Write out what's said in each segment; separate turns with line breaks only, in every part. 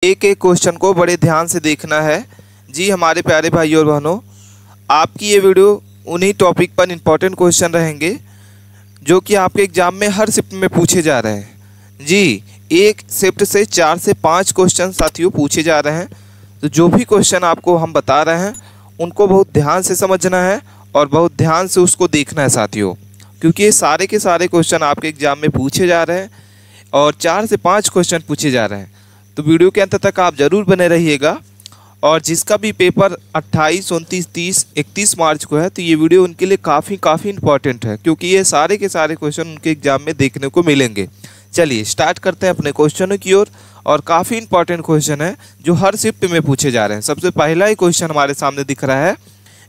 एक एक क्वेश्चन को बड़े ध्यान से देखना है। जी हमारे प्यारे भाई और बहनों, आपकी ये वीडियो उन्हीं टॉपिक पर इम्पोर्टेंट क्वेश्चन रहेंगे जो कि आपके एग्जाम में हर शिफ्ट में पूछे जा रहे हैं। जी एक शिफ्ट से 4 से 5 क्वेश्चन साथियों पूछे जा रहे हैं। तो जो भी क्वेश्चन आपको हम बता रहे हैं उनको बहुत ध्यान से समझना है और बहुत ध्यान से उसको देखना है साथियों, क्योंकि ये सारे के सारे क्वेश्चन आपके एग्जाम में पूछे जा रहे हैं और 4 से 5 क्वेश्चन पूछे जा रहे हैं। तो वीडियो के अंत तक आप ज़रूर बने रहिएगा। और जिसका भी पेपर 28, 29, 30, 31 मार्च को है तो ये वीडियो उनके लिए काफ़ी इंपॉर्टेंट है, क्योंकि ये सारे के सारे क्वेश्चन उनके एग्जाम में देखने को मिलेंगे। चलिए स्टार्ट करते हैं अपने क्वेश्चनों की ओर। और काफ़ी इंपॉर्टेंट क्वेश्चन है जो हर शिफ्ट में पूछे जा रहे हैं। सबसे पहला ही क्वेश्चन हमारे सामने दिख रहा है,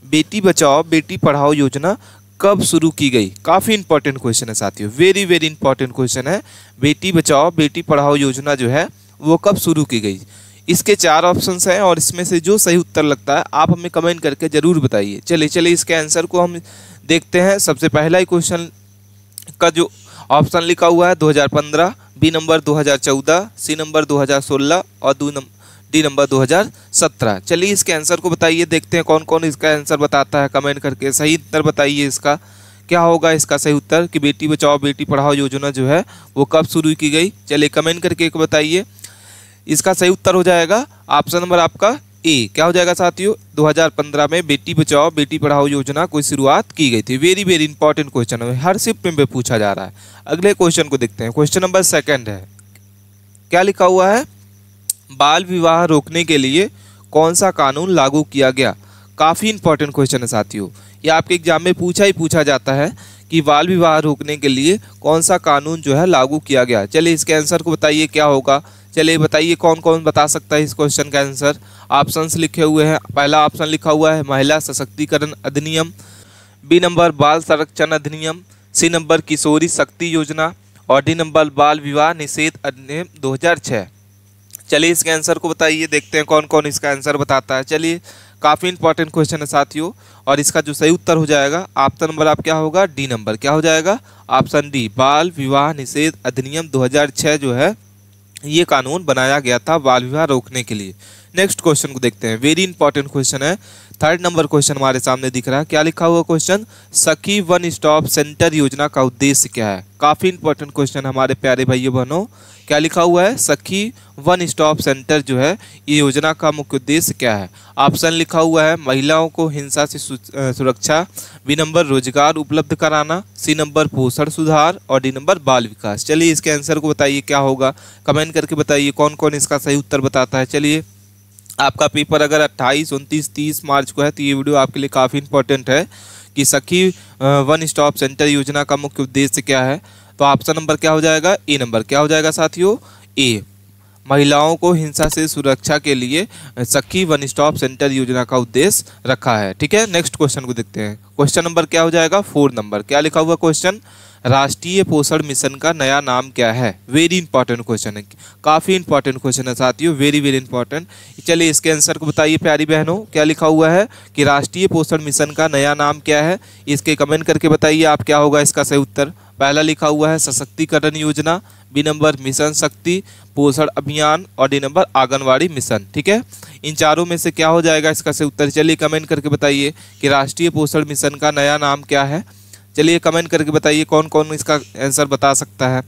बेटी बचाओ बेटी पढ़ाओ योजना कब शुरू की गई। काफ़ी इंपॉर्टेंट क्वेश्चन है साथियों, वेरी इंपॉर्टेंट क्वेश्चन है। बेटी बचाओ बेटी पढ़ाओ योजना जो है वो कब शुरू की गई। इसके 4 ऑप्शंस हैं और इसमें से जो सही उत्तर लगता है आप हमें कमेंट करके ज़रूर बताइए। चलिए इसके आंसर को हम देखते हैं। सबसे पहला ही क्वेश्चन का जो ऑप्शन लिखा हुआ है 2015, बी नंबर 2014, सी नंबर 2016 और डी नंबर 2017। चलिए इसके आंसर को बताइए, देखते हैं कौन कौन इसका आंसर बताता है। कमेंट करके सही उत्तर बताइए। इसका क्या होगा इसका सही उत्तर कि बेटी बचाओ बेटी पढ़ाओ योजना जो है वो कब शुरू की गई। चलिए कमेंट करके एक बताइए। इसका सही उत्तर हो जाएगा ऑप्शन नंबर आपका ए। क्या हो जाएगा साथियों, 2015 में बेटी बचाओ बेटी पढ़ाओ योजना की शुरुआत की गई थी। वेरी इंपॉर्टेंट क्वेश्चन है, हर शिफ्ट में पूछा जा रहा है। अगले क्वेश्चन को देखते हैं। क्वेश्चन नंबर 2 है, क्या लिखा हुआ है, बाल विवाह रोकने के लिए कौन सा कानून लागू किया गया। काफ़ी इंपॉर्टेंट क्वेश्चन है साथियों, ये आपके एग्जाम में पूछा जाता है कि बाल विवाह रोकने के लिए कौन सा कानून जो है लागू किया गया। चलिए इसके आंसर को बताइए क्या होगा। चलिए बताइए कौन कौन बता सकता है इस क्वेश्चन का आंसर। ऑप्शंस लिखे हुए हैं। पहला ऑप्शन लिखा हुआ है महिला सशक्तिकरण अधिनियम, बी नंबर बाल संरक्षण अधिनियम, सी नंबर किशोरी शक्ति योजना और डी नंबर बाल विवाह निषेध अधिनियम 2006। चलिए इसके आंसर को बताइए, देखते हैं कौन कौन इसका आंसर बताता है। चलिए काफ़ी इंपॉर्टेंट क्वेश्चन है साथियों और इसका जो सही उत्तर हो जाएगा ऑप्शन नंबर आप क्या होगा, डी नंबर। क्या हो जाएगा ऑप्शन डी, बाल विवाह निषेध अधिनियम 2006 जो है ये कानून बनाया गया था बाल विवाह रोकने के लिए। नेक्स्ट क्वेश्चन को देखते हैं, वेरी इंपॉर्टेंट क्वेश्चन है। 3rd नंबर क्वेश्चन हमारे सामने दिख रहा है। क्या लिखा हुआ क्वेश्चन, सखी वन स्टॉप सेंटर योजना का उद्देश्य क्या है। काफ़ी इंपॉर्टेंट क्वेश्चन हमारे प्यारे भाइयों बहनों। क्या लिखा हुआ है, सखी वन स्टॉप सेंटर जो है ये योजना का मुख्य उद्देश्य क्या है। ऑप्शन लिखा हुआ है महिलाओं को हिंसा से सुरक्षा, बी नंबर रोजगार उपलब्ध कराना, सी नंबर पोषण सुधार और डी नंबर बाल विकास। चलिए इसके आंसर को बताइए क्या होगा, कमेंट करके बताइए कौन कौन इसका सही उत्तर बताता है। चलिए आपका पेपर अगर 28, 29, 30 मार्च को है तो ये वीडियो आपके लिए काफ़ी इंपॉर्टेंट है कि सखी वन स्टॉप सेंटर योजना का मुख्य उद्देश्य क्या है। तो ऑप्शन नंबर क्या हो जाएगा, ए नंबर। क्या हो जाएगा साथियों, ए, महिलाओं को हिंसा से सुरक्षा के लिए सखी वन स्टॉप सेंटर योजना का उद्देश्य रखा है। ठीक है, नेक्स्ट क्वेश्चन को देखते हैं। क्वेश्चन नंबर क्या हो जाएगा, 4 नंबर। क्या लिखा हुआ क्वेश्चन, राष्ट्रीय पोषण मिशन का नया नाम क्या है। वेरी इंपॉर्टेंट क्वेश्चन है, काफ़ी इंपॉर्टेंट क्वेश्चन है साथियों, वेरी इंपॉर्टेंट। चलिए इसके आंसर को बताइए प्यारी बहनों। क्या लिखा हुआ है कि राष्ट्रीय पोषण मिशन का नया नाम क्या है, इसके कमेंट करके बताइए आप क्या होगा इसका सही उत्तर। पहला लिखा हुआ है सशक्तिकरण योजना, बी नंबर मिशन शक्ति, पोषण अभियान और डी नंबर आंगनवाड़ी मिशन। ठीक है, इन चारों में से क्या हो जाएगा इसका सही उत्तर। चलिए कमेंट करके बताइए कि राष्ट्रीय पोषण मिशन का नया नाम क्या है। चलिए कमेंट करके बताइए कौन कौन इसका आंसर बता सकता है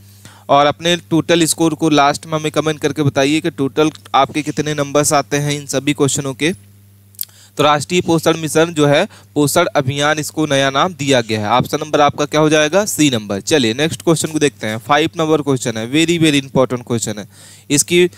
और अपने टोटल स्कोर को लास्ट में हमें कमेंट करके बताइए कि टोटल आपके कितने नंबर्स आते हैं इन सभी क्वेश्चनों के। तो राष्ट्रीय पोषण मिशन जो है पोषण अभियान, इसको नया नाम दिया गया है। ऑप्शन नंबर आपका क्या हो जाएगा, सी नंबर। चलिए नेक्स्ट क्वेश्चन को देखते हैं। 5 नंबर क्वेश्चन है, वेरी इंपॉर्टेंट क्वेश्चन है। इसकी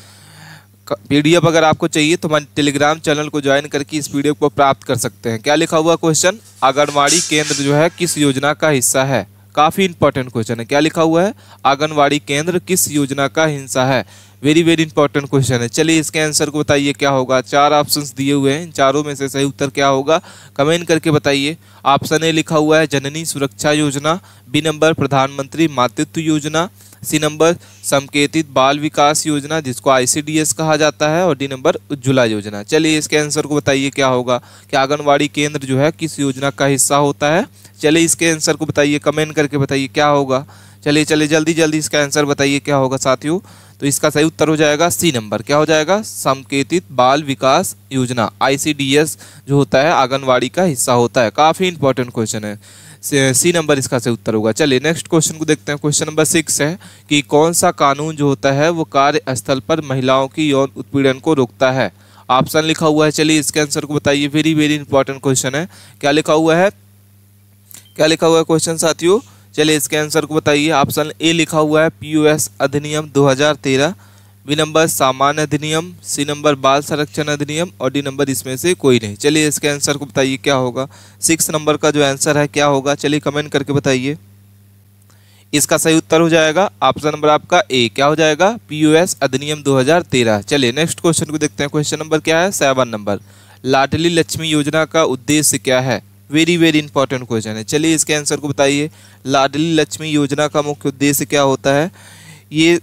पीडीएफ अगर आपको चाहिए तो हमारे टेलीग्राम चैनल को ज्वाइन करके इस पीडीएफ को प्राप्त कर सकते हैं। क्या लिखा हुआ क्वेश्चन, आंगनवाड़ी केंद्र जो है किस योजना का हिस्सा है। काफ़ी इंपॉर्टेंट क्वेश्चन है। क्या लिखा हुआ है, आंगनवाड़ी केंद्र किस योजना का हिस्सा है। वेरी इंपॉर्टेंट क्वेश्चन है। चलिए इसके आंसर को बताइए क्या होगा। 4 ऑप्शंस दिए हुए हैं, इन चारों में से सही उत्तर क्या होगा कमेंट करके बताइए। ऑप्शन ए लिखा हुआ है जननी सुरक्षा योजना, बी नंबर प्रधानमंत्री मातृत्व योजना, सी नंबर संकेतित बाल विकास योजना जिसको ICDS कहा जाता है और डी नंबर उज्ज्वला योजना। चलिए इसके आंसर को बताइए क्या होगा कि आंगनवाड़ी केंद्र जो है किस योजना का हिस्सा होता है। चलिए इसके आंसर को बताइए, कमेंट करके बताइए क्या होगा। चलिए चलिए जल्दी जल्दी इसका आंसर बताइए क्या होगा साथियों। तो इसका सही उत्तर हो जाएगा सी नंबर। क्या हो जाएगा? समकेतित बाल विकास योजना, ICDS जो होता है आंगनवाड़ी का हिस्सा होता है। काफ़ी इंपॉर्टेंट क्वेश्चन है, सी नंबर इसका सही उत्तर होगा। चलिए नेक्स्ट क्वेश्चन को देखते हैं। क्वेश्चन नंबर 6 है कि कौन सा कानून जो होता है वो कार्यस्थल पर महिलाओं की यौन उत्पीड़न को रोकता है। ऑप्शन लिखा हुआ है, चलिए इसके आंसर को बताइए। वेरी वेरी इंपॉर्टेंट क्वेश्चन है। क्या लिखा हुआ है, क्या लिखा हुआ है क्वेश्चन साथियों? चलिए इसके आंसर को बताइए। ऑप्शन ए लिखा हुआ है POS अधिनियम 2013, बी नंबर सामान्य अधिनियम, सी नंबर बाल संरक्षण अधिनियम और डी नंबर इसमें से कोई नहीं। चलिए इसके आंसर को बताइए क्या होगा। 6 नंबर का जो आंसर है क्या होगा, चलिए कमेंट करके बताइए। इसका सही उत्तर हो जाएगा ऑप्शन नंबर आपका ए। क्या हो जाएगा? POS अधिनियम 2013। चलिए नेक्स्ट क्वेश्चन को देखते हैं। क्वेश्चन नंबर क्या है? 7 नंबर। लाडली लक्ष्मी योजना का उद्देश्य क्या है? वेरी वेरी इंपॉर्टेंट क्वेश्चन है। चलिए इसके आंसर को बताइए। लाडली लक्ष्मी योजना का मुख्य उद्देश्य क्या होता है? ये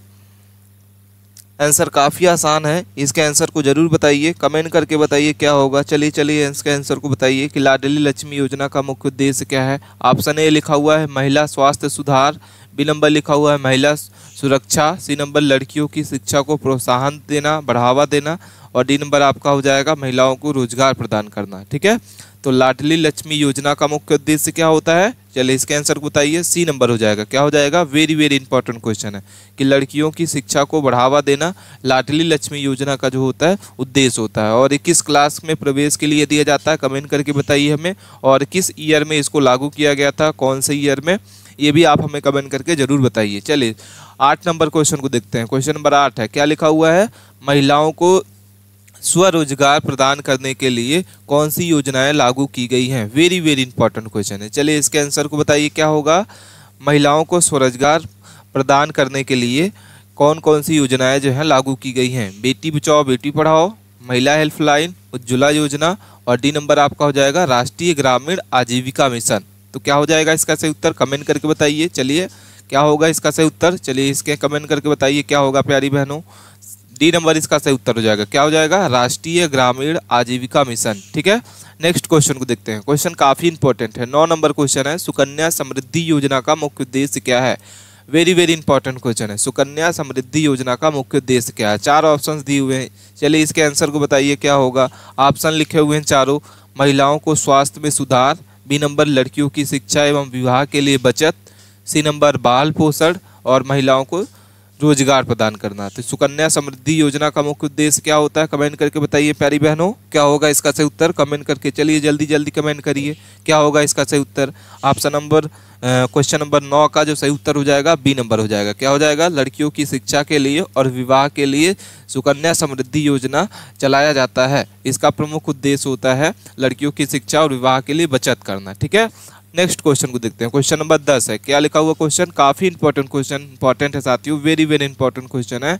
आंसर काफ़ी आसान है, इसके आंसर को जरूर बताइए, कमेंट करके बताइए क्या होगा। चलिए चलिए इसके आंसर को बताइए कि लाडली लक्ष्मी योजना का मुख्य उद्देश्य क्या है। ऑप्शन ए लिखा हुआ है महिला स्वास्थ्य सुधार, बी नंबर लिखा हुआ है महिला सुरक्षा, सी नंबर लड़कियों की शिक्षा को प्रोत्साहन देना, बढ़ावा देना और डी नंबर आपका हो जाएगा महिलाओं को रोजगार प्रदान करना। ठीक है, तो लाडली लक्ष्मी योजना का मुख्य उद्देश्य क्या होता है? चलिए इसके आंसर को बताइए। सी नंबर हो जाएगा। क्या हो जाएगा? वेरी वेरी इंपॉर्टेंट क्वेश्चन है कि लड़कियों की शिक्षा को बढ़ावा देना लाडली लक्ष्मी योजना का जो होता है उद्देश्य होता है। और किस क्लास में प्रवेश के लिए दिया जाता है, कमेंट करके बताइए हमें। और किस ईयर में इसको लागू किया गया था, कौन से ईयर में, ये भी आप हमें कमेंट करके जरूर बताइए। चलिए 8 नंबर क्वेश्चन को देखते हैं। क्वेश्चन नंबर 8 है, क्या लिखा हुआ है? महिलाओं को स्वरोजगार प्रदान करने के लिए कौन सी योजनाएं लागू की गई हैं? वेरी वेरी इंपॉर्टेंट क्वेश्चन है। चलिए इसके आंसर को बताइए क्या होगा। महिलाओं को स्वरोजगार प्रदान करने के लिए कौन कौन सी योजनाएं जो हैं लागू की गई हैं? बेटी बचाओ बेटी पढ़ाओ, महिला हेल्पलाइन, उज्ज्वला योजना और डी नंबर आपका हो जाएगा राष्ट्रीय ग्रामीण आजीविका मिशन। तो क्या हो जाएगा इसका सही उत्तर, कमेंट करके बताइए। चलिए क्या होगा इसका सही उत्तर, चलिए इसके कमेंट करके बताइए क्या होगा प्यारी बहनों। डी नंबर इसका सही उत्तर हो जाएगा। क्या हो जाएगा? राष्ट्रीय ग्रामीण आजीविका मिशन। ठीक है, नेक्स्ट क्वेश्चन को देखते हैं। क्वेश्चन काफी इंपॉर्टेंट है। 9 नंबर क्वेश्चन है, सुकन्या समृद्धि योजना का मुख्य उद्देश्य क्या है? वेरी वेरी इंपॉर्टेंट क्वेश्चन है। सुकन्या समृद्धि योजना का मुख्य उद्देश्य क्या है? 4 ऑप्शन दिए हुए हैं, चलिए इसके आंसर को बताइए क्या होगा। ऑप्शन लिखे हुए हैं चारों। महिलाओं को स्वास्थ्य में सुधार, बी नंबर लड़कियों की शिक्षा एवं विवाह के लिए बचत, सी नंबर बाल पोषण और महिलाओं को रोजगार प्रदान करना। तो सुकन्या समृद्धि योजना का मुख्य उद्देश्य क्या होता है, कमेंट करके बताइए प्यारी बहनों। क्या होगा इसका सही उत्तर, कमेंट करके चलिए जल्दी जल्दी कमेंट करिए क्या होगा इसका सही उत्तर। ऑप्शन नंबर क्वेश्चन नंबर 9 का जो सही उत्तर हो जाएगा बी नंबर हो जाएगा। क्या हो जाएगा? लड़कियों की शिक्षा के लिए और विवाह के लिए सुकन्या समृद्धि योजना चलाया जाता है। इसका प्रमुख उद्देश्य होता है लड़कियों की शिक्षा और विवाह के लिए बचत करना। ठीक है, नेक्स्ट क्वेश्चन को देखते हैं। क्वेश्चन नंबर 10 है, क्या लिखा हुआ क्वेश्चन? काफी इंपॉर्टेंट क्वेश्चन, इंपॉर्टेंट है साथियों, वेरी वेरी इंपॉर्टेंट क्वेश्चन है।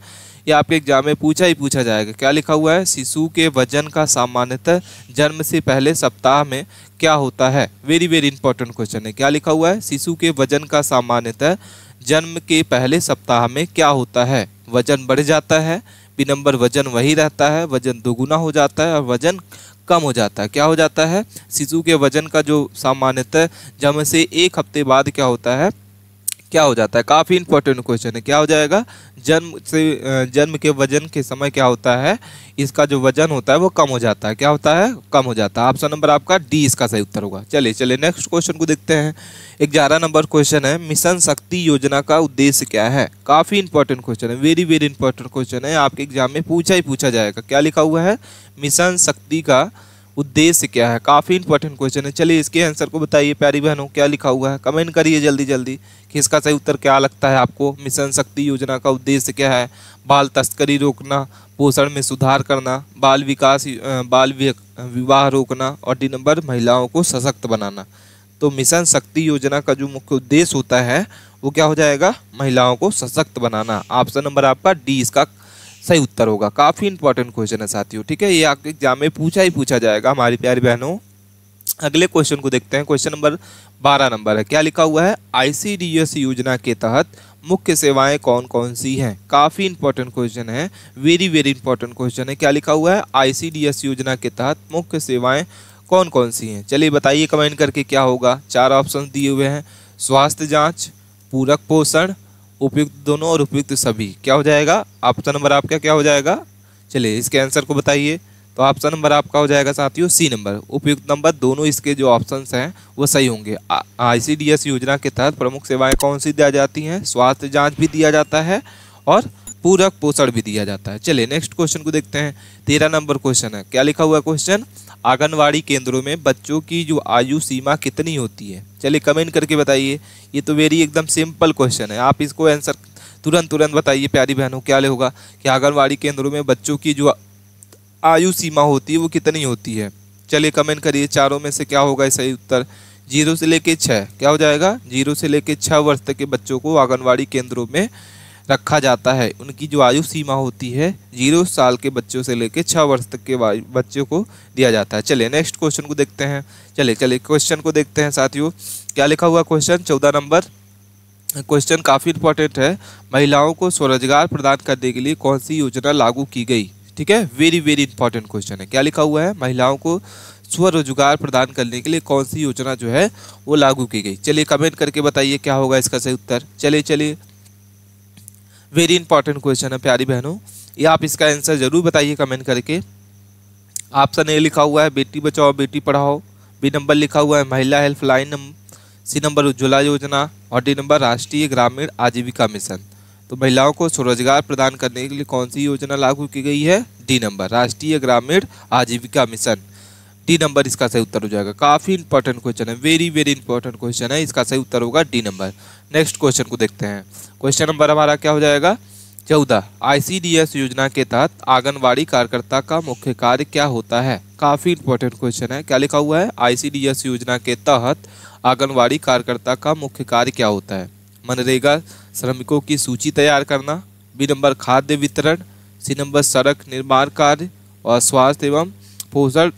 ये आपके एग्जाम में पूछा ही पूछा जाएगा। क्या लिखा हुआ है? शिशु के वजन का सामान्यतः जन्म से पहले सप्ताह में क्या होता है? वेरी वेरी इंपॉर्टेंट क्वेश्चन है। क्या लिखा हुआ है? शिशु के वजन का सामान्यतः जन्म के पहले सप्ताह में क्या होता है? वजन बढ़ जाता है, बी नंबर वजन वही रहता है, वजन दोगुना हो जाता है और वजन कम हो जाता है। क्या हो जाता है? शिशु के वजन का जो सामान्यतः जन्म से 1 हफ्ते बाद क्या होता है, क्या हो जाता है? काफ़ी इंपॉर्टेंट क्वेश्चन है। क्या हो जाएगा? जन्म के वजन के समय क्या होता है, इसका जो वजन होता है वो कम हो जाता है। क्या होता है? कम हो जाता है। ऑप्शन नंबर आपका डी इसका सही उत्तर होगा। चलिए चलिए नेक्स्ट क्वेश्चन को देखते हैं। 11 नंबर क्वेश्चन है, मिशन शक्ति योजना का उद्देश्य क्या है? काफ़ी इंपॉर्टेंट क्वेश्चन है, वेरी वेरी इंपॉर्टेंट क्वेश्चन है, आपके एग्जाम में पूछा ही पूछा जाएगा। क्या लिखा हुआ है? मिशन शक्ति का उद्देश्य क्या है? काफ़ी इंपॉर्टेंट क्वेश्चन है। चलिए इसके आंसर को बताइए प्यारी बहनों, क्या लिखा हुआ है, कमेंट करिए जल्दी जल्दी कि इसका सही उत्तर क्या लगता है आपको। मिशन शक्ति योजना का उद्देश्य क्या है? बाल तस्करी रोकना, पोषण में सुधार करना, बाल विवाह रोकना और डी नंबर महिलाओं को सशक्त बनाना। तो मिशन शक्ति योजना का जो मुख्य उद्देश्य होता है वो क्या हो जाएगा? महिलाओं को सशक्त बनाना। ऑप्शन नंबर आपका डी इसका सही उत्तर होगा। काफ़ी इंपॉर्टेंट क्वेश्चन है साथियों। ठीक है, ये आपके एग्जाम में पूछा ही पूछा जाएगा हमारी प्यारी बहनों। अगले क्वेश्चन को देखते हैं। क्वेश्चन नंबर 12 नंबर है, क्या लिखा हुआ है? ICDS योजना के तहत मुख्य सेवाएं कौन कौन सी हैं? काफ़ी इंपॉर्टेंट क्वेश्चन है, वेरी वेरी इंपॉर्टेंट क्वेश्चन है। क्या लिखा हुआ है? ICDS योजना के तहत मुख्य सेवाएं कौन कौन सी हैं? चलिए बताइए कमेंट करके क्या होगा। 4 ऑप्शन दिए हुए हैं, स्वास्थ्य जाँच, पूरक पोषण, उपयुक्त दोनों और उपयुक्त सभी। क्या हो जाएगा? ऑप्शन नंबर आपका क्या हो जाएगा? चलिए इसके आंसर को बताइए। तो ऑप्शन नंबर आपका हो जाएगा साथियों सी नंबर, उपयुक्त नंबर दोनों। इसके जो ऑप्शंस हैं वो सही होंगे। ICDS योजना के तहत प्रमुख सेवाएं कौन सी दी जाती हैं? स्वास्थ्य जांच भी दिया जाता है और पूरक पोषण भी दिया जाता है। चलिए नेक्स्ट क्वेश्चन को देखते हैं। 13 नंबर क्वेश्चन है। क्या लिखा हुआ क्वेश्चन? आंगनवाड़ी केंद्रों में बच्चों की जो आयु सीमा कितनी होती है? चलिए कमेंट करके बताइए। ये तो वेरी एकदम सिंपल क्वेश्चन है, आप इसको आंसर तुरंत बताइए प्यारी बहनों। क्या होगा कि आंगनवाड़ी केंद्रों में बच्चों की जो आयु सीमा होती है वो कितनी होती है? चलिए कमेंट करिए, चारों में से क्या होगा सही उत्तर? 0 से लेके 6। क्या हो जाएगा? 0 से लेके 6 वर्ष तक के बच्चों को आंगनवाड़ी केंद्रों में रखा जाता है। उनकी जो आयु सीमा होती है 0 साल के बच्चों से लेके 6 वर्ष तक के बच्चों को दिया जाता है। चलिए नेक्स्ट क्वेश्चन को देखते हैं। चलिए क्वेश्चन को देखते हैं साथियों। क्या लिखा हुआ क्वेश्चन? 14 नंबर क्वेश्चन काफ़ी इंपॉर्टेंट है। महिलाओं को स्वरोजगार प्रदान करने के लिए कौन सी योजना लागू की गई? ठीक है, वेरी वेरी इंपॉर्टेंट क्वेश्चन है। क्या लिखा हुआ है? महिलाओं को स्वरोजगार प्रदान करने के लिए कौन सी योजना जो है वो लागू की गई? चलिए कमेंट करके बताइए क्या होगा इसका सही उत्तर। चलिए वेरी इंपॉर्टेंट क्वेश्चन है प्यारी बहनों, ये आप इसका आंसर जरूर बताइए कमेंट करके। ऑप्शन ए लिखा हुआ है बेटी बचाओ बेटी पढ़ाओ, बी नंबर लिखा हुआ है महिला हेल्पलाइन, सी नंबर उज्ज्वला योजना और डी नंबर राष्ट्रीय ग्रामीण आजीविका मिशन। तो महिलाओं को स्वरोजगार प्रदान करने के लिए कौन सी योजना लागू की गई है? डी नंबर राष्ट्रीय ग्रामीण आजीविका मिशन। डी नंबर इसका सही उत्तर हो जाएगा। काफ़ी इंपॉर्टेंट क्वेश्चन है, वेरी वेरी इंपॉर्टेंट क्वेश्चन है। इसका सही उत्तर होगा डी नंबर। नेक्स्ट क्वेश्चन को देखते हैं। क्वेश्चन नंबर हमारा क्या हो जाएगा? 14। ICDS योजना के तहत आंगनवाड़ी कार्यकर्ता का मुख्य कार्य क्या होता है? काफ़ी इंपॉर्टेंट क्वेश्चन है। क्या लिखा हुआ है? ICDS योजना के तहत आंगनवाड़ी कार्यकर्ता का मुख्य कार्य क्या होता है? मनरेगा श्रमिकों की सूची तैयार करना, बी नंबर खाद्य वितरण, सी नंबर सड़क निर्माण कार्य और स्वास्थ्य एवं पोषण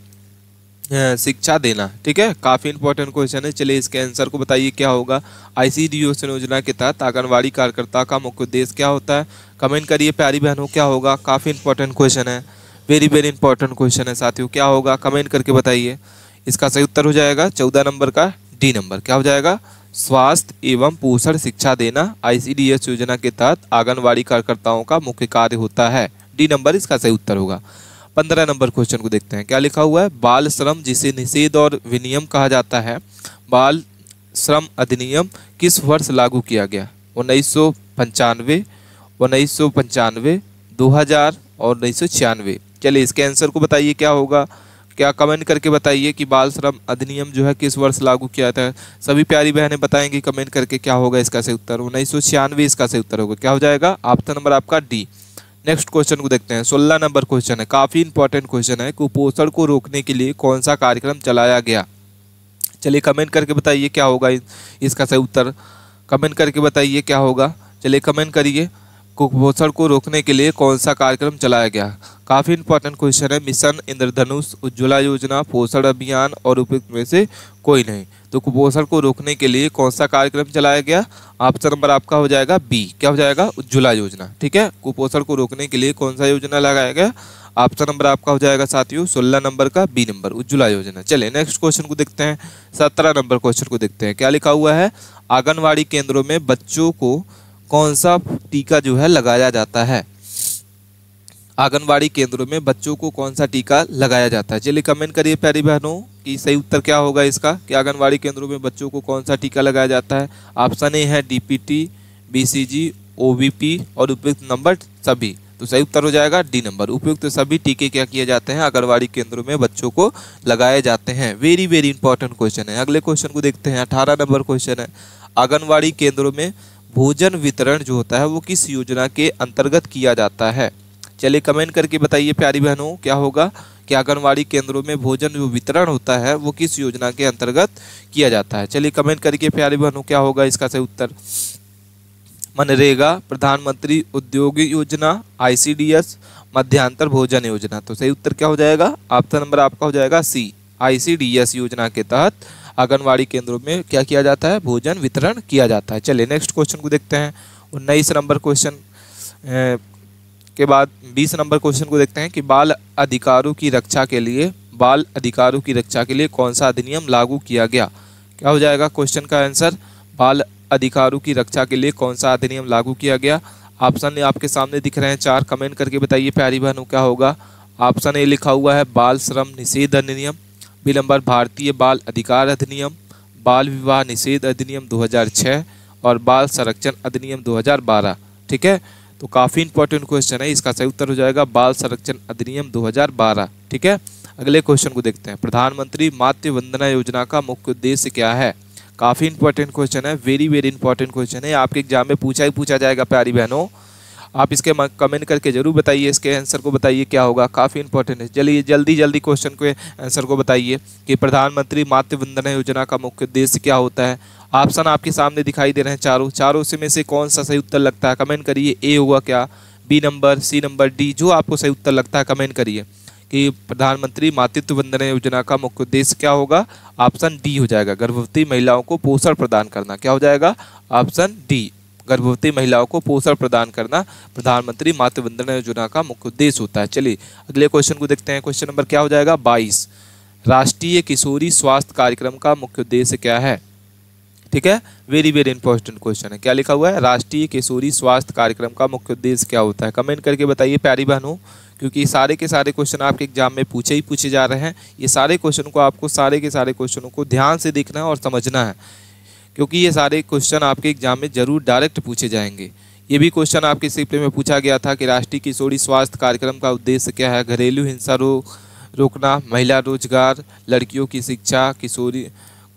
शिक्षा देना। ठीक है, काफ़ी इंपॉर्टेंट क्वेश्चन है। चलिए इसके आंसर को बताइए क्या होगा? ICDS योजना के तहत आंगनवाड़ी कार्यकर्ता का मुख्य उद्देश्य क्या होता है? कमेंट करिए प्यारी बहनों क्या होगा। काफ़ी इंपॉर्टेंट क्वेश्चन है, वेरी वेरी इंपॉर्टेंट क्वेश्चन है साथियों। क्या होगा कमेंट करके बताइए। इसका सही उत्तर हो जाएगा 14 नंबर का डी नंबर। क्या हो जाएगा? स्वास्थ्य एवं पोषण शिक्षा देना ICDS योजना के तहत आंगनवाड़ी कार्यकर्ताओं का मुख्य कार्य होता है। डी नंबर इसका सही उत्तर होगा। 15 नंबर क्वेश्चन को देखते हैं। क्या लिखा हुआ है? बाल श्रम जिसे निषेध और विनियम कहा जाता है, बाल श्रम अधिनियम किस वर्ष लागू किया गया? 1995, 1995, 2000 और 1996। चलिए इसके आंसर को बताइए क्या होगा। क्या कमेंट करके बताइए कि बाल श्रम अधिनियम जो है किस वर्ष लागू किया था। सभी प्यारी बहनें बताएंगी कमेंट करके क्या होगा इसका सही उत्तर। 1996 इसका सही उत्तर होगा। क्या हो जाएगा? ऑप्शन नंबर आपका डी। नेक्स्ट क्वेश्चन को देखते हैं। 16 नंबर क्वेश्चन है, काफ़ी इंपॉर्टेंट क्वेश्चन है। कुपोषण को रोकने के लिए कौन सा कार्यक्रम चलाया गया? चलिए कमेंट करके बताइए क्या होगा इसका सही उत्तर। कमेंट करके बताइए क्या होगा। चलिए कमेंट करिए, कुपोषण को रोकने के लिए कौन सा कार्यक्रम चलाया गया? काफ़ी इंपॉर्टेंट क्वेश्चन है। मिशन इंद्रधनुष, उज्ज्वला योजना, पोषण अभियान और उपयुक्त में से कोई नहीं। तो कुपोषण को रोकने के लिए कौन सा कार्यक्रम चलाया गया? ऑप्शन नंबर आपका हो जाएगा बी। क्या हो जाएगा? उज्ज्वला योजना। ठीक है, कुपोषण को रोकने के लिए कौन सा योजना लगाया गया? ऑप्शन नंबर आपका हो जाएगा साथियों 16 नंबर का बी नंबर, उज्ज्वला योजना। चलिए नेक्स्ट क्वेश्चन को देखते हैं। 17 नंबर क्वेश्चन को देखते हैं। क्या लिखा हुआ है? आंगनवाड़ी केंद्रों में बच्चों को कौन सा टीका जो है लगाया जाता है? आंगनवाड़ी केंद्रों में बच्चों को कौन सा टीका लगाया जाता है? चलिए कमेंट करिए प्यारी बहनों कि सही उत्तर क्या होगा इसका, कि आंगनवाड़ी केंद्रों में बच्चों को कौन सा टीका लगाया जाता है। ऑप्शन ए है DPT, BCG, OVP और उपयुक्त नंबर सभी। तो सही उत्तर हो जाएगा डी नंबर, उपयुक्त सभी टीके क्या किए जाते हैं? आंगनवाड़ी केंद्रों में बच्चों को लगाए जाते हैं। वेरी वेरी इंपॉर्टेंट क्वेश्चन है। अगले क्वेश्चन को देखते हैं। 18 नंबर क्वेश्चन है। आंगनवाड़ी केंद्रों में भोजन वितरण जो होता है वो किस योजना के अंतर्गत किया जाता है? चलिए कमेंट करके बताइए प्यारी बहनों क्या होगा, कि आंगनवाड़ी केंद्रों में भोजन जो वितरण होता है वो किस योजना के अंतर्गत किया जाता है? चलिए कमेंट करके प्यारी बहनों क्या होगा इसका सही उत्तर। मनरेगा, प्रधानमंत्री उद्योगी योजना, ICDS, मध्यांतर भोजन योजना। तो सही उत्तर क्या हो जाएगा? ऑप्शन नंबर आपका हो जाएगा सी। ICDS योजना के तहत आंगनवाड़ी केंद्रों में क्या किया जाता है? भोजन वितरण किया जाता है। चलिए नेक्स्ट क्वेश्चन को देखते हैं। 19 नंबर क्वेश्चन के बाद 20 नंबर क्वेश्चन को देखते हैं कि बाल अधिकारों की रक्षा के लिए कौन सा अधिनियम लागू किया गया? क्या हो जाएगा क्वेश्चन का आंसर? बाल अधिकारों की रक्षा के लिए कौन सा अधिनियम लागू किया गया? ऑप्शन आपके सामने दिख रहे हैं 4, कमेंट करके बताइए प्यारी बहनों क्या होगा। ऑप्शन ए लिखा हुआ है बाल श्रम निषेध अधिनियम, बी नंबर भारतीय बाल अधिकार अधिनियम, बाल विवाह निषेध अधिनियम 2006 और बाल संरक्षण अधिनियम 2012। ठीक है, तो काफ़ी इंपॉर्टेंट क्वेश्चन है, इसका सही उत्तर हो जाएगा बाल संरक्षण अधिनियम 2012। ठीक है, अगले क्वेश्चन को देखते हैं। प्रधानमंत्री मातृ वंदना योजना का मुख्य उद्देश्य क्या है? काफ़ी इंपॉर्टेंट क्वेश्चन है, वेरी वेरी इंपॉर्टेंट क्वेश्चन है, आपके एग्जाम में पूछा ही पूछा जाएगा प्यारी बहनों। आप इसके कमेंट करके जरूर बताइए, इसके आंसर को बताइए क्या होगा, काफ़ी इंपॉर्टेंट है। चलिए जल्दी जल्दी क्वेश्चन के आंसर को बताइए कि प्रधानमंत्री मातृ वंदना योजना का मुख्य उद्देश्य क्या होता है। ऑप्शन आपके सामने दिखाई दे रहे हैं चारों से में से कौन सा सही उत्तर लगता है, कमेंट करिए। ए होगा क्या, B number, C number, D, जो आपको सही उत्तर लगता है कमेंट करिए कि प्रधानमंत्री मातृत्व वंदना योजना का मुख्य उद्देश्य क्या होगा। ऑप्शन डी हो जाएगा, गर्भवती महिलाओं को पोषण प्रदान करना। क्या हो जाएगा? ऑप्शन डी, गर्भवती महिलाओं को पोषण प्रदान करना प्रधानमंत्री मातृ वंदना योजना का मुख्य उद्देश्य होता है। चलिए अगले क्वेश्चन को देखते हैं। क्वेश्चन नंबर क्या हो जाएगा? 22, राष्ट्रीय किशोरी स्वास्थ्य कार्यक्रम का मुख्य उद्देश्य क्या है? ठीक है, वेरी वेरी इंपॉर्टेंट क्वेश्चन है। क्या लिखा हुआ है? राष्ट्रीय किशोरी स्वास्थ्य कार्यक्रम का मुख्य उद्देश्य क्या होता है, कमेंट करके बताइए प्यारी बहनों, क्योंकि सारे के सारे क्वेश्चन आपके एग्जाम में पूछे जा रहे हैं। ये सारे क्वेश्चन को आपको सारे के सारे क्वेश्चनों को ध्यान से देखना है और समझना है, क्योंकि ये सारे क्वेश्चन आपके एग्जाम में जरूर डायरेक्ट पूछे जाएंगे। ये भी क्वेश्चन आपके सिंपल में पूछा गया था कि राष्ट्रीय किशोरी स्वास्थ्य कार्यक्रम का उद्देश्य क्या है? घरेलू हिंसा रोकना, महिला रोजगार, लड़कियों की शिक्षा, किशोरी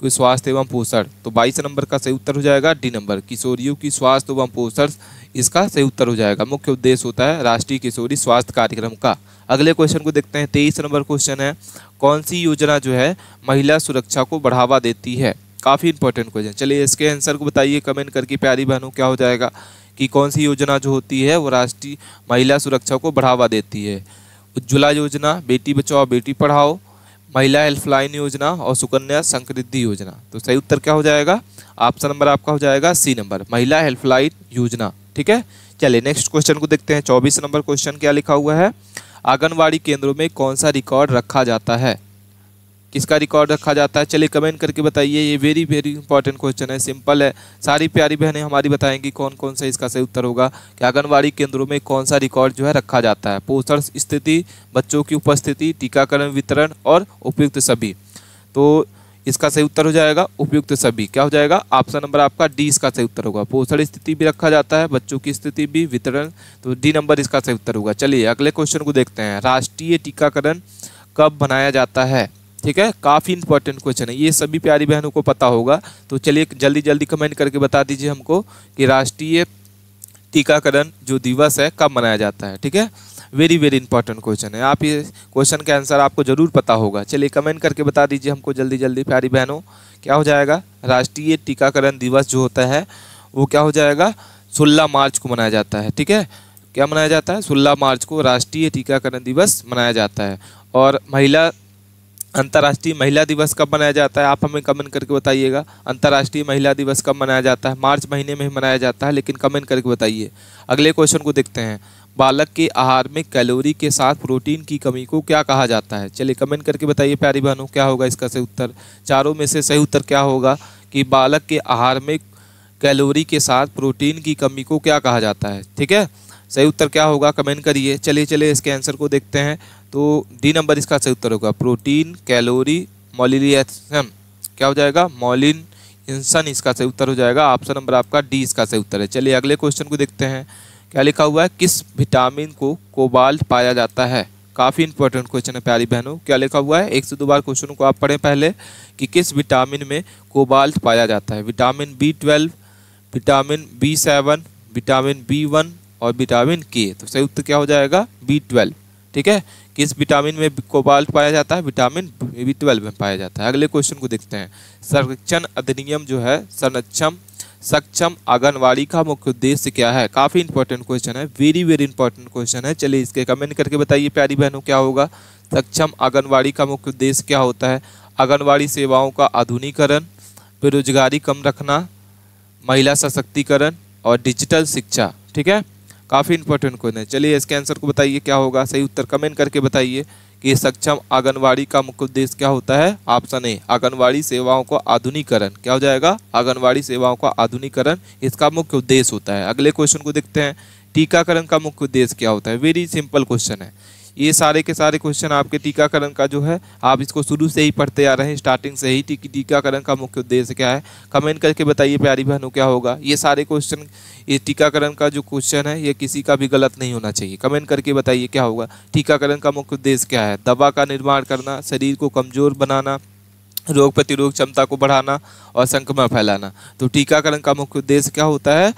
की स्वास्थ्य एवं पोषण। तो 22 नंबर का सही उत्तर हो जाएगा डी नंबर, किशोरियों की स्वास्थ्य एवं पोषण, इसका सही उत्तर हो जाएगा। मुख्य उद्देश्य होता है राष्ट्रीय किशोरी स्वास्थ्य कार्यक्रम का। अगले क्वेश्चन को देखते हैं। 23 नंबर क्वेश्चन है, कौन सी योजना जो है महिला सुरक्षा को बढ़ावा देती है? काफ़ी इंपॉर्टेंट क्वेश्चन। चलिए इसके आंसर को बताइए कमेंट करके प्यारी बहनों, क्या हो जाएगा कि कौन सी योजना जो होती है वो राष्ट्रीय महिला सुरक्षा को बढ़ावा देती है? उज्ज्वला योजना, बेटी बचाओ बेटी पढ़ाओ, महिला हेल्पलाइन योजना और सुकन्या समृद्धि योजना। तो सही उत्तर क्या हो जाएगा? ऑप्शन नंबर आपका हो जाएगा सी नंबर, महिला हेल्पलाइन योजना। ठीक है, चलिए नेक्स्ट क्वेश्चन को देखते हैं। 24 नंबर क्वेश्चन क्या लिखा हुआ है? आंगनवाड़ी केंद्रों में कौन सा रिकॉर्ड रखा जाता है? किसका रिकॉर्ड रखा जाता है? चलिए कमेंट करके बताइए। ये वेरी वेरी इंपॉर्टेंट क्वेश्चन है, सिंपल है, सारी प्यारी बहनें हमारी बताएंगी कौन कौन सा इसका सही उत्तर होगा कि आंगनवाड़ी केंद्रों में कौन सा रिकॉर्ड जो है रखा जाता है। पोषण स्थिति, बच्चों की उपस्थिति, टीकाकरण वितरण और उपयुक्त सभी। तो इसका सही उत्तर हो जाएगा उपयुक्त सभी। क्या हो जाएगा? ऑप्शन नंबर आपका डी इसका सही उत्तर होगा। पोषण स्थिति भी रखा जाता है, बच्चों की स्थिति भी, वितरण, तो डी नंबर इसका सही उत्तर होगा। चलिए अगले क्वेश्चन को देखते हैं। राष्ट्रीय टीकाकरण कब मनाया जाता है? ठीक है, काफ़ी इंपॉर्टेंट क्वेश्चन है, ये सभी प्यारी बहनों को पता होगा। तो चलिए जल्दी जल्दी कमेंट करके बता दीजिए हमको कि राष्ट्रीय टीकाकरण जो दिवस है कब मनाया जाता है। ठीक है, वेरी वेरी इंपॉर्टेंट क्वेश्चन है, आप ये क्वेश्चन का आंसर आपको जरूर पता होगा। चलिए कमेंट करके बता दीजिए हमको जल्दी जल्दी प्यारी बहनों, क्या हो जाएगा? राष्ट्रीय टीकाकरण दिवस जो होता है वो क्या हो जाएगा? 16 मार्च को मनाया जाता है। ठीक है, क्या मनाया जाता है? 16 मार्च को राष्ट्रीय टीकाकरण दिवस मनाया जाता है। और अंतर्राष्ट्रीय महिला दिवस कब मनाया जाता है? आप हमें कमेंट करके बताइएगा। अंतर्राष्ट्रीय महिला दिवस कब मनाया जाता है? मार्च महीने में ही मनाया जाता है, लेकिन कमेंट करके बताइए। अगले क्वेश्चन को देखते हैं। बालक के आहार में कैलोरी के साथ प्रोटीन की कमी को क्या कहा जाता है? चलिए कमेंट करके बताइए प्यारी बहनों, क्या होगा इसका सही उत्तर? चारों में से सही उत्तर क्या होगा कि बालक के आहार में कैलोरी के साथ प्रोटीन की कमी को क्या कहा जाता है? ठीक है, सही उत्तर क्या होगा कमेंट करिए। चलिए इसके आंसर को देखते हैं। तो डी नंबर इसका सही उत्तर होगा, प्रोटीन कैलोरी मॉलिनेशन। क्या हो जाएगा? मॉलिनेशन इसका सही उत्तर हो जाएगा। ऑप्शन नंबर आपका डी इसका सही उत्तर है। चलिए अगले क्वेश्चन को देखते हैं। क्या लिखा हुआ है? किस विटामिन को कोबाल्ट पाया जाता है? काफ़ी इंपॉर्टेंट क्वेश्चन है प्यारी बहनों। क्या लिखा हुआ है? 1 से 2 बार क्वेश्चन को आप पढ़ें पहले कि किस विटामिन में कोबाल्ट पाया जाता है। Vitamin B12, vitamin B7, vitamin B1 और विटामिन के। तो सही उत्तर क्या हो जाएगा? B12। ठीक है, किस विटामिन में कोबाल्ट पाया जाता है? विटामिन B12 में पाया जाता है। अगले क्वेश्चन को देखते हैं। संरक्षण अधिनियम जो है, सक्षम आंगनवाड़ी का मुख्य उद्देश्य क्या है? काफ़ी इंपॉर्टेंट क्वेश्चन है, वेरी वेरी इंपॉर्टेंट क्वेश्चन है। चलिए इसके कमेंट करके बताइए प्यारी बहनों, क्या होगा? सक्षम आंगनवाड़ी का मुख्य उद्देश्य क्या होता है? आंगनवाड़ी सेवाओं का आधुनिकीकरण, बेरोजगारी कम रखना, महिला सशक्तिकरण और डिजिटल शिक्षा। ठीक है, काफ़ी इंपॉर्टेंट क्वेश्चन है। चलिए इसके आंसर को बताइए क्या होगा सही उत्तर, कमेंट करके बताइए कि सक्षम आंगनवाड़ी का मुख्य उद्देश्य क्या होता है? ऑप्शन ए आंगनवाड़ी सेवाओं को आधुनिकीकरण। क्या हो जाएगा? आंगनवाड़ी सेवाओं का आधुनिकीकरण इसका मुख्य उद्देश्य होता है। अगले क्वेश्चन को देखते हैं, टीकाकरण का मुख्य उद्देश्य क्या होता है? वेरी सिंपल क्वेश्चन है। ये सारे के सारे क्वेश्चन आपके टीकाकरण का जो है, आप इसको शुरू से ही पढ़ते आ रहे हैं, स्टार्टिंग से ही। टीकाकरण का मुख्य उद्देश्य क्या है? कमेंट करके बताइए प्यारी बहनों, क्या होगा? ये सारे क्वेश्चन, ये टीकाकरण का जो क्वेश्चन है ये किसी का भी गलत नहीं होना चाहिए। कमेंट करके बताइए क्या होगा? टीकाकरण का मुख्य उद्देश्य क्या है? दवा का निर्माण करना, शरीर को कमजोर बनाना, रोग प्रतिरोधक क्षमता को बढ़ाना और संक्रमण फैलाना। तो टीकाकरण का मुख्य उद्देश्य क्या होता है?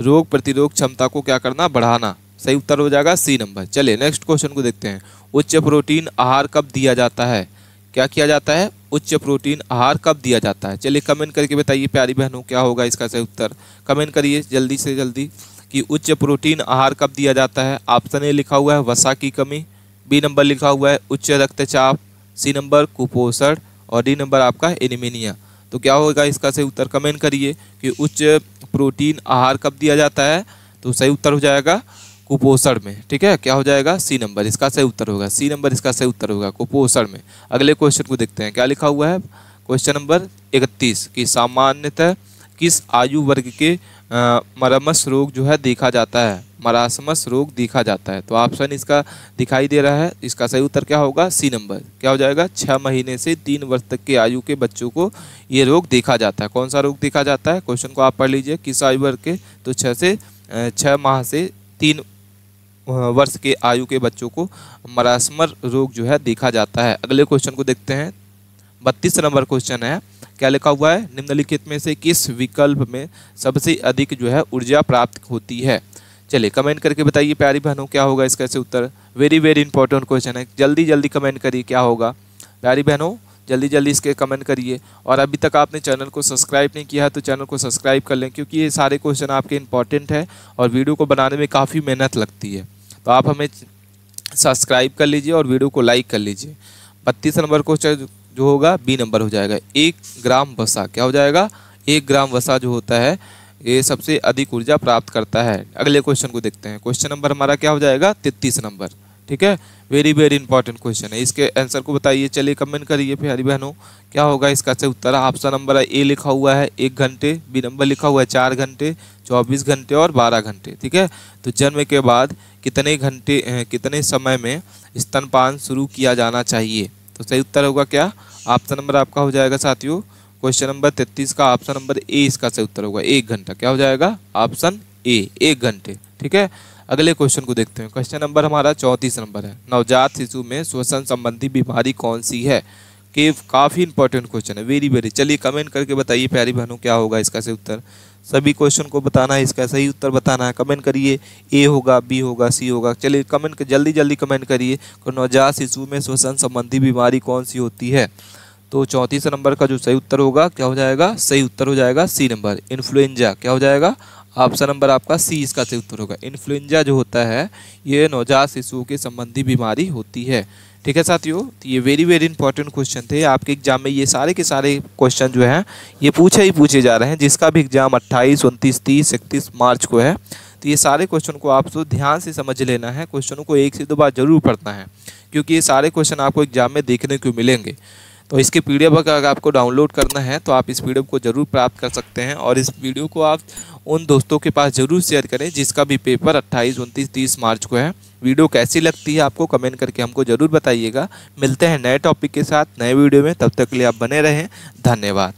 रोग प्रतिरोधक क्षमता को क्या करना? बढ़ाना। सही उत्तर हो जाएगा सी नंबर। चलिए नेक्स्ट क्वेश्चन को देखते हैं, उच्च प्रोटीन आहार कब दिया जाता है? क्या किया जाता है? उच्च प्रोटीन आहार कब दिया जाता है? चलिए कमेंट करके बताइए प्यारी बहनों, क्या होगा इसका सही उत्तर? कमेंट करिए जल्दी से जल्दी कि उच्च प्रोटीन आहार कब दिया जाता है। ऑप्शन ए लिखा हुआ है वसा की कमी, बी नंबर लिखा हुआ है उच्च रक्तचाप, सी नंबर कुपोषण और डी नंबर आपका एनीमिया। तो क्या होगा इसका सही उत्तर? कमेंट करिए कि उच्च प्रोटीन आहार कब दिया जाता है। तो सही उत्तर हो जाएगा कुपोषण में। ठीक है, क्या हो जाएगा? सी नंबर इसका सही उत्तर होगा। सी नंबर इसका सही उत्तर होगा, कुपोषण में। अगले क्वेश्चन को देखते हैं, क्या लिखा हुआ है? क्वेश्चन नंबर 31 कि सामान्यतः किस आयु वर्ग के मरासमस रोग जो है देखा जाता है? मरासमस रोग देखा जाता है। तो ऑप्शन इसका दिखाई दे रहा है, इसका सही उत्तर क्या होगा? C number. क्या हो जाएगा? 6 महीने से 3 वर्ष तक के आयु के बच्चों को ये रोग देखा जाता है। कौन सा रोग देखा जाता है? क्वेश्चन को आप पढ़ लीजिए, किस आयु वर्ग के? तो 6 माह से 3 वर्ष के आयु के बच्चों को मरासमस रोग जो है देखा जाता है। अगले क्वेश्चन को देखते हैं, 32 नंबर क्वेश्चन है। क्या लिखा हुआ है? निम्नलिखित में से किस विकल्प में सबसे अधिक जो है ऊर्जा प्राप्त होती है? चलिए कमेंट करके बताइए प्यारी बहनों, क्या होगा इसका सही उत्तर? वेरी वेरी इंपॉर्टेंट क्वेश्चन है, जल्दी जल्दी कमेंट करिए क्या होगा। प्यारी बहनों जल्दी जल्दी इसके कमेंट करिए। और अभी तक आपने चैनल को सब्सक्राइब नहीं किया है तो चैनल को सब्सक्राइब कर लें, क्योंकि ये सारे क्वेश्चन आपके इंपॉर्टेंट है और वीडियो को बनाने में काफ़ी मेहनत लगती है। तो आप हमें सब्सक्राइब कर लीजिए और वीडियो को लाइक कर लीजिए। 32 नंबर क्वेश्चन जो होगा बी नंबर हो जाएगा, 1 ग्राम वसा। क्या हो जाएगा? 1 ग्राम वसा जो होता है ये सबसे अधिक ऊर्जा प्राप्त करता है। अगले क्वेश्चन को देखते हैं, क्वेश्चन नंबर हमारा क्या हो जाएगा? 33 नंबर। ठीक है, वेरी वेरी इंपॉर्टेंट क्वेश्चन है, इसके आंसर को बताइए। चलिए कमेंट करिए प्यारी बहनों, क्या होगा इसका सही उत्तर? ऑप्शन नंबर ए लिखा हुआ है 1 घंटे, बी नंबर लिखा हुआ है 4 घंटे, 24 घंटे और 12 घंटे। ठीक है, तो जन्म के बाद कितने समय में स्तनपान शुरू किया जाना चाहिए? तो सही उत्तर होगा क्या? ऑप्शन नंबर आपका हो जाएगा साथियों, क्वेश्चन नंबर 33 का ऑप्शन नंबर ए इसका सही उत्तर होगा, 1 घंटा। क्या हो जाएगा? ऑप्शन ए, 1 घंटे। ठीक है, अगले क्वेश्चन को देखते हैं, क्वेश्चन नंबर हमारा 34 नंबर है। नवजात शिशु में श्वसन संबंधी बीमारी कौन सी है? कि काफ़ी इंपॉर्टेंट क्वेश्चन है, वेरी वेरी। चलिए कमेंट करके बताइए प्यारी बहनों, क्या होगा इसका सही उत्तर? सभी क्वेश्चन को बताना है, इसका सही उत्तर बताना है। कमेंट करिए, ए होगा, बी होगा, सी होगा। चलिए कमेंट जल्दी जल्दी कमेंट करिए, नवजात शिशु में श्वसन संबंधी बीमारी कौन सी होती है? तो 34 नंबर का जो सही उत्तर होगा क्या हो जाएगा? सही उत्तर हो जाएगा सी नंबर, इन्फ्लुएंजा। क्या हो जाएगा? ऑप्शन नंबर आपका सी इसका सही उत्तर होगा। इन्फ्लुएंजा जो होता है ये नवजात शिशुओं के संबंधी बीमारी होती है। ठीक है साथियों, तो ये वेरी वेरी इंपॉर्टेंट क्वेश्चन थे आपके एग्जाम में। ये सारे के सारे क्वेश्चन जो हैं ये पूछे जा रहे हैं, जिसका भी एग्जाम 28, 29, 30, 31 मार्च को है। तो ये सारे क्वेश्चन को आपको ध्यान से समझ लेना है, क्वेश्चनों को 1 से 2 बार जरूर पढ़ना है, क्योंकि ये सारे क्वेश्चन आपको एग्जाम में देखने को मिलेंगे। तो इसके PDF अगर आपको डाउनलोड करना है तो आप इस PDF को जरूर प्राप्त कर सकते हैं, और इस वीडियो को आप उन दोस्तों के पास जरूर शेयर करें जिसका भी पेपर 28, 29, 30 मार्च को है। वीडियो कैसी लगती है आपको कमेंट करके हमको ज़रूर बताइएगा। मिलते हैं नए टॉपिक के साथ नए वीडियो में, तब तक के लिए आप बने रहें। धन्यवाद।